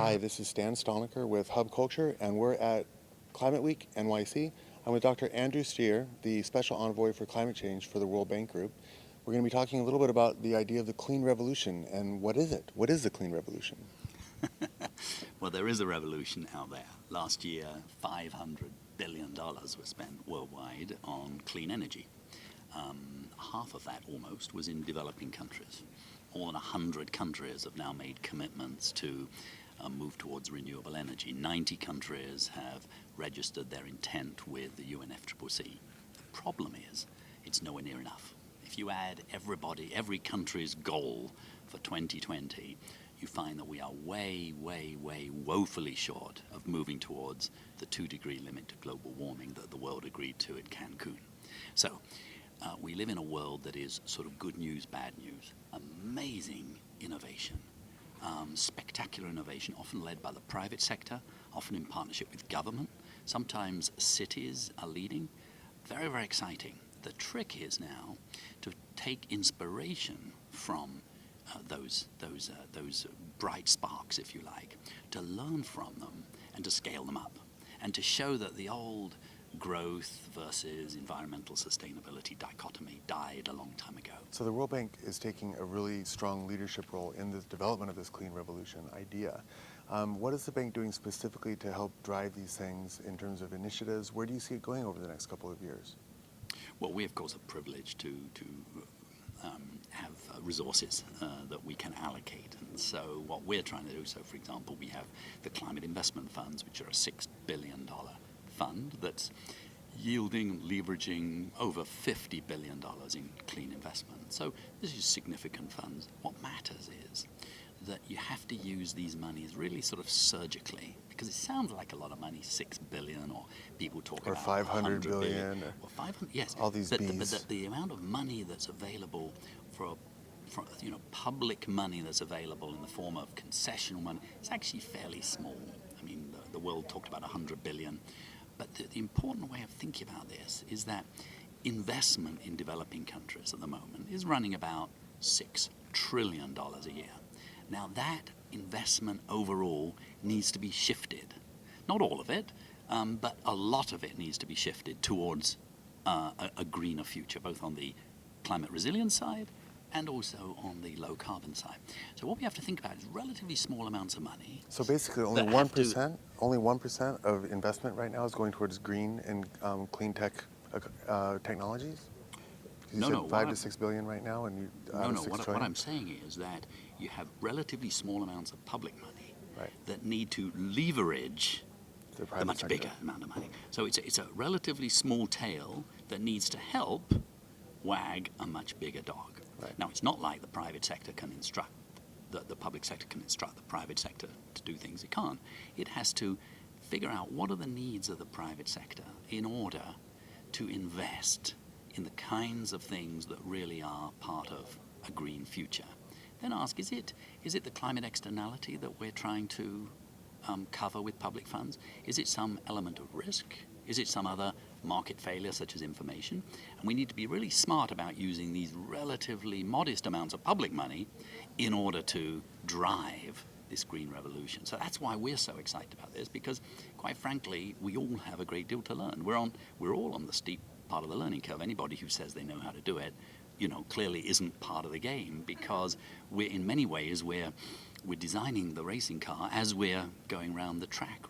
Hi, this is Stalnaker with Hub Culture, and we're at Climate Week, NYC. I'm with Dr. Andrew Steer, the Special Envoy for Climate Change for the World Bank Group. We're going to be talking a little bit about the idea of the clean revolution, and what is it? What is the clean revolution? Well, there is a revolution out there. Last year, $500 billion was spent worldwide on clean energy. Half of that almost was in developing countries. More than 100 countries have now made commitments to move towards renewable energy. 90 countries have registered their intent with the UNFCCC. The problem is, it's nowhere near enough. If you add every country's goal for 2020, you find that we are way, way, way woefully short of moving towards the 2-degree limit to global warming that the world agreed to at Cancun. So we live in a world that is sort of good news, bad news. Amazing innovation, spectacular innovation, often led by the private sector, often in partnership with government. Sometimes cities are leading. Very, very exciting. The trick is now to take inspiration from those bright sparks, if you like, to learn from them and to scale them up, and to show that the old growth versus environmental sustainability dichotomy died a long time ago. So the World Bank is taking a really strong leadership role in the development of this clean revolution idea. What is the bank doing specifically to help drive these things in terms of initiatives? Where do you see it going over the next couple of years? Well, we, of course, are privileged to have resources that we can allocate. And so what we're trying to do, so for example, we have the climate investment funds, which are a $6 billion fund that's yielding, leveraging over $50 billion in clean investment. So this is significant funds. What matters is that you have to use these monies really sort of surgically, because it sounds like a lot of money, 6 billion, or people talk about 500 billion. Well, 500, yes. All these but Bs. The amount of money that's available for public money that's available in the form of concessional money, it's actually fairly small. I mean, the world talked about 100 billion. But the important way of thinking about this is that investment in developing countries at the moment is running about $6 trillion a year. Now that investment overall needs to be shifted. Not all of it, but a lot of it needs to be shifted towards a greener future, both on the climate resilience side and also on the low carbon side. So what we have to think about is relatively small amounts of money. So basically only 1% of investment right now is going towards green and clean tech technologies? You said 5 to 6 billion right now, and what I'm saying is that you have relatively small amounts of public money that need to leverage the much bigger amount of money. So it's a relatively small tail that needs to help wag a much bigger dog. Right. Now, it's not like the private sector can instruct, the public sector can instruct the private sector to do things it can't. It has to figure out what are the needs of the private sector in order to invest in the kinds of things that really are part of a green future. Then ask, is it the climate externality that we're trying to cover with public funds? Is it some element of risk? Is it some other market failure such as information? And we need to be really smart about using these relatively modest amounts of public money in order to drive this green revolution. So that's why we're so excited about this, because quite frankly, we all have a great deal to learn. We're all on the steep part of the learning curve. Anybody who says they know how to do it, clearly isn't part of the game, because in many ways we're designing the racing car as we're going around the track